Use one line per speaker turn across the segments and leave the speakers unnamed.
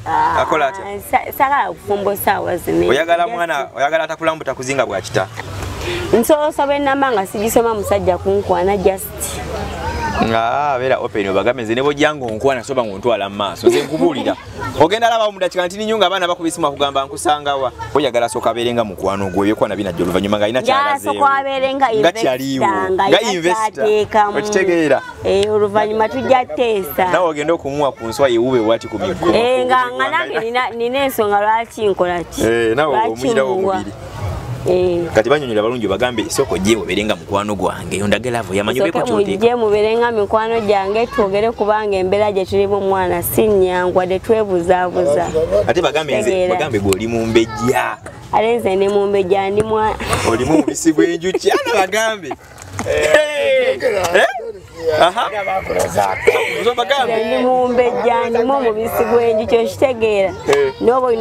akola atya
saka kufumbo sawa zime
oyagala mwana oyagala atakulambu takuzinga bwa kita
nsosa benamanga sijisoma musajja kunkwana just
vera open obagambe nze nebo jango nkwana soba ngontwala maaso nze nkubulira ogenda laba mudakika ntini nyunga abana bakubisima kugamba nkusangawa oyagala soka berenga mukwano gwo yekwana bina jolo vanyuma ngaina kyalaze
yaso kwa berenga
investor okitegeera
oluvanyuma tujja tesa
nawe ogenda okumuwa ku nswa yewe wati ku mikko
nga nange nina ensonga lwaki nkola ki
nawe omuyirawo omubiri kati banyonyola balungi bagambe soko je muberenga mukwano gwange ondagala avo yamanyo beko chote
je muberenga mikwano jange twogere kubanga embera je tulimu mwana sinyangwa de twebuzabuza
ate bagambe goli mumbejja
alenze ne mumbejja ndi mwa
oli mu bisibwe enjuki ana bagambe aha zo bagambe
ndi mumbejja ndi mu bisibwe enjuki okitegeera nobo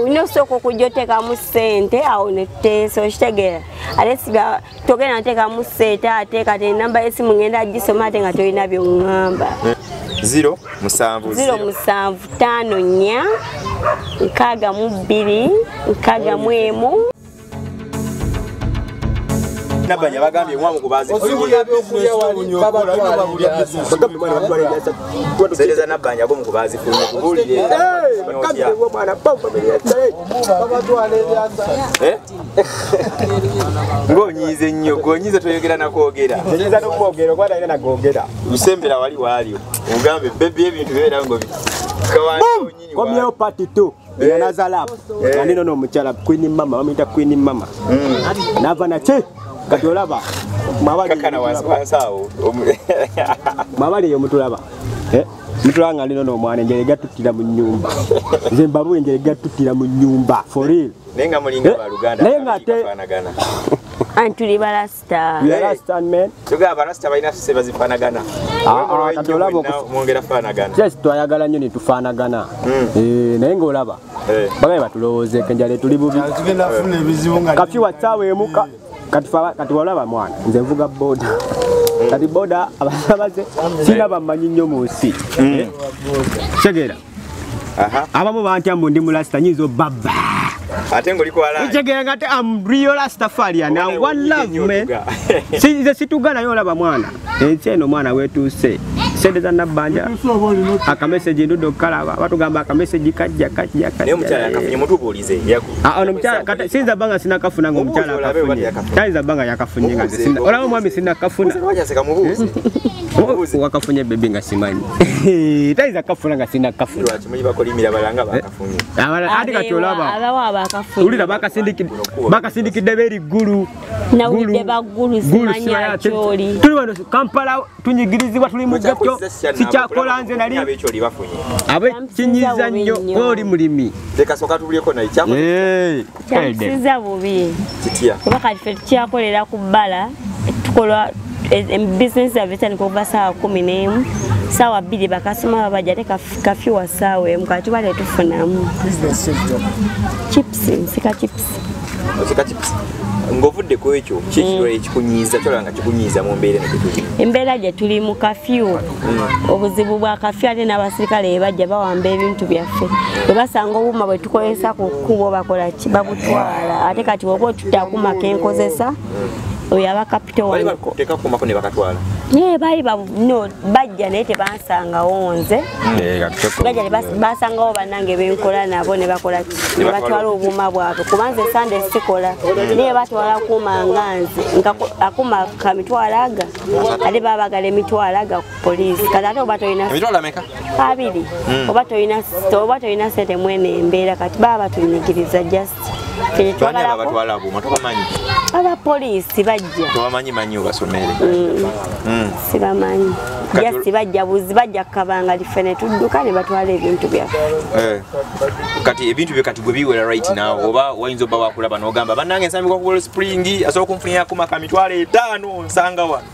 inosoko kujoteka mu sente awo nete so okitegeera alesiga togena nteka mu sente ate kati namba esimu ngenda gisoma ate nga toyina byongamba 07554 nkaga mu 2 nkaga mu emu
nabanya bagambye mwamu kubazi Seleza nabanya bomu kubazi fulme kubulire ngonyize nnyo gonyize toyogera nakwogera seleza nokwogera kwata ina nagogera usembera wali ugambe baby ebintu bera ngo
komyo party 2 yanazala nino no muchala queen mama bamita queen mama nava na che katolaba mabali
kakana wasawo
mabali yo mutulaba mutulanga lino no mwana ngere gatutira mu nyumba nze mbabu ngere gatutira mu nyumba for real
nenga mulinga baluganda
nenga te
fanagana
antuli balasta
balasta man
tuga balasta baina seba zifanagana
katolaba
mwongera fanagana
just twayagala nnyo ne tufanagana nenga olaba bagaye batulowoze kenjale tuli bubi
tugenda funa ebizibu nga
kafi watsawe emuka kati walaba mwana nze mvuga boda kati boda abasabaze sina bamanyi nnyo mu nsi segera abamu bantya mu ndi mulasta nyizo baba
ate ng'oliko wala
segera ngate am real Rastafarian and one love man sinze situgana yo olaba mwana ensi eno mwana wetuuse sente za nabanja aka message ndudo kalaba batugamba aka message kajja
ne mutala akafunye mutubulize yako
ono mutala kata sinza banga sina kafuna ngo mutala akafunye taiza banga yakafunye nga sina olaba mwami sina kafuna
wajaseka mubuzi
wakafunye bebe nga simanyi taiza kafuna nga sina kafuna
lwaki muliba kolimira balanga bakafunye
andi kati olaba
abawa bakafunye
ulira bakasindikidde beri gulu
nawulidde bagulu simanya choli
tuli wano Kampala tunyigirizibwa tuli mu gatto sikyakola nze nali
abecholi bafunye
abe kinyiza nnyo oli mulimi
leka soka tubulyeko nayo
kyakisiza bubi
kitya
kuba kati ffe tukyakolera ku bbala tukola business yaveta kuva saawa 11 saawa 2 bakasoma babajja te kafyu wa saawa emu kati bale tufunamu chips nsika chips
ngovudde ku ekyo kikiro ekikunyiza kyolanga kikunyiza mu mbeera nekituli
embeera gye tuli mu kafyu obuzibu bwa kafyu ate n'abasirikale bajja bawamba ebintu byaffe bwe basanga obuuma bwe tukozesa ku kkubo bakola ki babutwala ate kati bwoba otutakuma kenkozesa oyo aba kapito wanko
teka kumako ne bakatwala
bali bajja naye tebansangawo nze bajja basangawo bannange benkola nabo ne bakola ne batwala obuuma bwabwe kuba nze sande sikola naye batwala kumanga nze akuma kamitwalaga ate babagala emitwalaga ku poliisi kati ate oba tolina abiri oba tolina sente mwene embeera kati baba batunyigiriza just abapoliisi bajja
tobamanyi obasomere
sibamanyi just bajja buzi bajja kabanga life ne tudduka ne batwala ebintu byaffe
kati ebintu bye kati gwe biwera right now oba wayinza oba wakulaba n'ogamba bannange nsambikwa ku Spring asobola okunfunira ku maka mitwalo 5 nsanga wano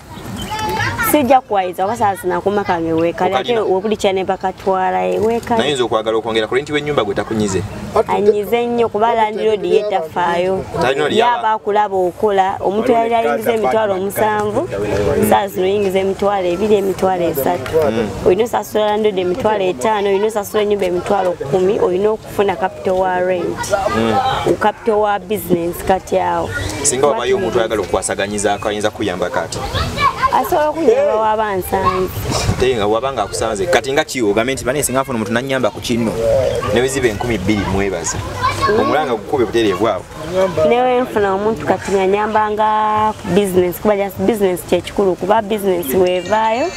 sijja kuwayiza obasaasi nakuma kange weekali ate obuli kyane bakatwala weekali
nayinza okwagala okwongera ku lenti w'ennyumba gwe takunyize
anyize nnyo kuba landiroodi yetafaayo yaba akulaba okola omuntu yali ayingiza emitwalo 7 saasi noyingiza emitwalo 2 emitwalo 3 olina osasula landiroodi emitwalo 5 olina osasula ennyumba emitwalo 10 olina okufuna capital wa rent capital wa business kati awo
singa wabayo omuntu ayagala okukwasaganyizaako ayinza kuyamba kati
asobola okunyamba waba nsanze
ate nga wabanga akusanze kati nga kiyogamye nti bane singa afuna omuntu nanyamba ku kino neweziba 2,000 mwebaza omulanga gukube butereevu awo
newe nfuna omuntu kati nganyambanga business kuba just business kyekikulu kuba business wevaayo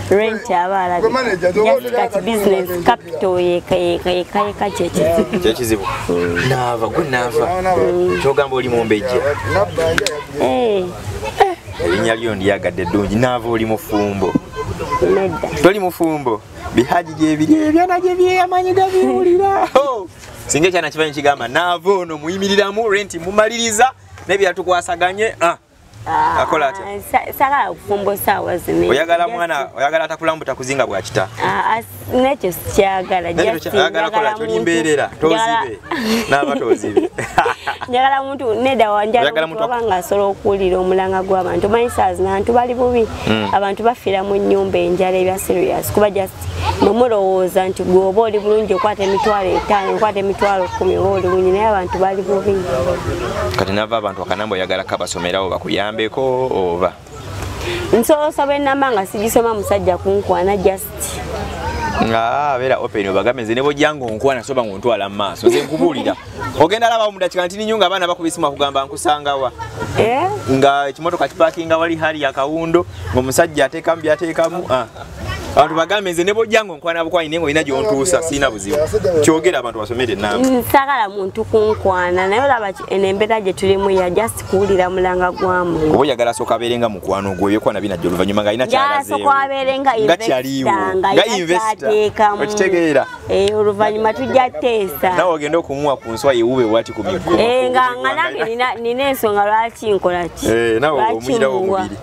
rent abala just kati business capital yeka
kyekizibu naava gwe naava kyogamba oli mumbejja erinnya lyo ndiyagadde eddungi naava oli mufumbo toli mufumbo bihaji gyebiri ebyana gye byeyamanyi gabiwulira singa ekyana kimanyi kigamba naava ono muyimiriramu renti mumaliriza nebyatukwasaganye akola atya
sagala kufumbo saawa zino
oyagala mwana oyagala atakulamu takuzinga bwakita
nekyo sikyagala
ayagala kola kyolimbeerera tozibe naaba tozibe
njagala muntu nedda wanjalobanga asobola okuwulira omulanga gw'abantu omanyi saazi nabantu bali bubi abantu bafiira mu nnyumba enjala ebya serious kuba just nomulowooza nti gwe oba oli bulungi okwata emitwalo 5 okwata emitwalo 10 oba oli bulungi naye abantu bali bubi
kati nava abantu akanamba oyagala kabasomerawo bakuyambeko oba
nsoosaba enamba nga sigisoma musajja kunkwana just
beera open obagambe nze ne bojjanga onkwana soba ngontwala mu maaso nze nkubuulira ogenda alaba mu dakiika ntini nnyo ng'abaana bakubisimu akugamba nkusangawa nga ekimotoka kipaakinga wali hali yakawundo ng'omusajja ateekamu byateekamu abantu bagambe nze ne bojjanga onkwana bukwanyi naye ng'olina gy'ontuusa siina buzibu kyogera abantu basomere enamba
nsagala muntu kunkwana naye olaba embeera gye tulimu ya just kuwulira mulanga gwamu
oba oyagala sooka abeerenga mukwano gwe ebyokwana binajja oluvannyuma ng'alina kyalazeewo
nga
kyaliwo nga investor okitegeera
oluvannyuma tujja teesa
nawe ogenda okumuwa ku nswa yewube bwati ku mikono
nga nange nina ensonga lwaki nkola ki
nawe omuyirawo omubiri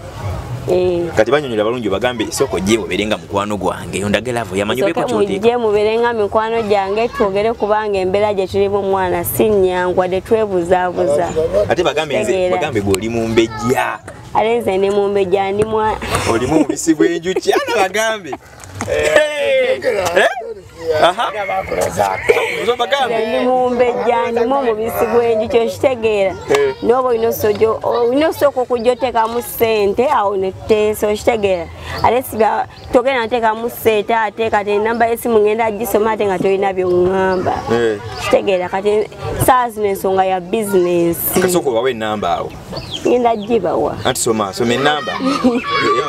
kati banyonyola balungi bagambe isoko gye oberenga mukwano gwange ondagalavu yamanyobeko kyote
gye muberenga mikwano gyange twogere kubanga embeera gye tulimu mwana sinyangwa de twebuzabuza
ate bagambe gwe oli mumbejja
ale nze ne mumbejja ndi mwana
oli mu mubisi gw'enjuki ana bagambe
ndi mumbejja ndimu omubisi gw'enjuki okitegeera noba olina osooka okujja oteekamu ssente awo netuteesa okitegeera ate siba togenda nateekamu ssente ate kati enamba y'essimu ngenda gisoma ate nga tolina by'oŋŋamba kitegeera kati saa zino ensonga ya bizinensi
kasooka obawa ennamba awo
ngenda gibawa
anti soma ennamba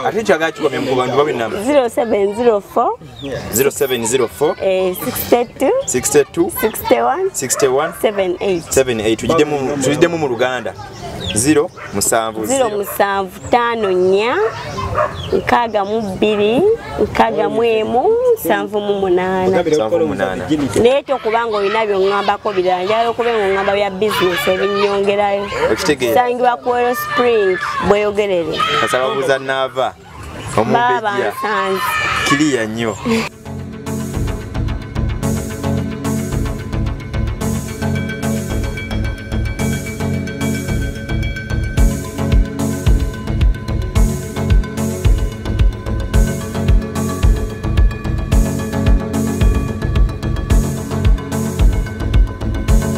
ate kyagala kikwamya mu bantu bawa ennamba
0704
62 61 78 tugiddemu mu Luganda 0 7
5 4 62 7 neekyo kubanga olina by'oŋŋambako birala njagala okuba ng'oŋŋamba bya bizinesi ebinnyongerayo sangibwa ku Wero Spring bweyogerere
kasababuza naava
baba nsanze
kiriya nnyo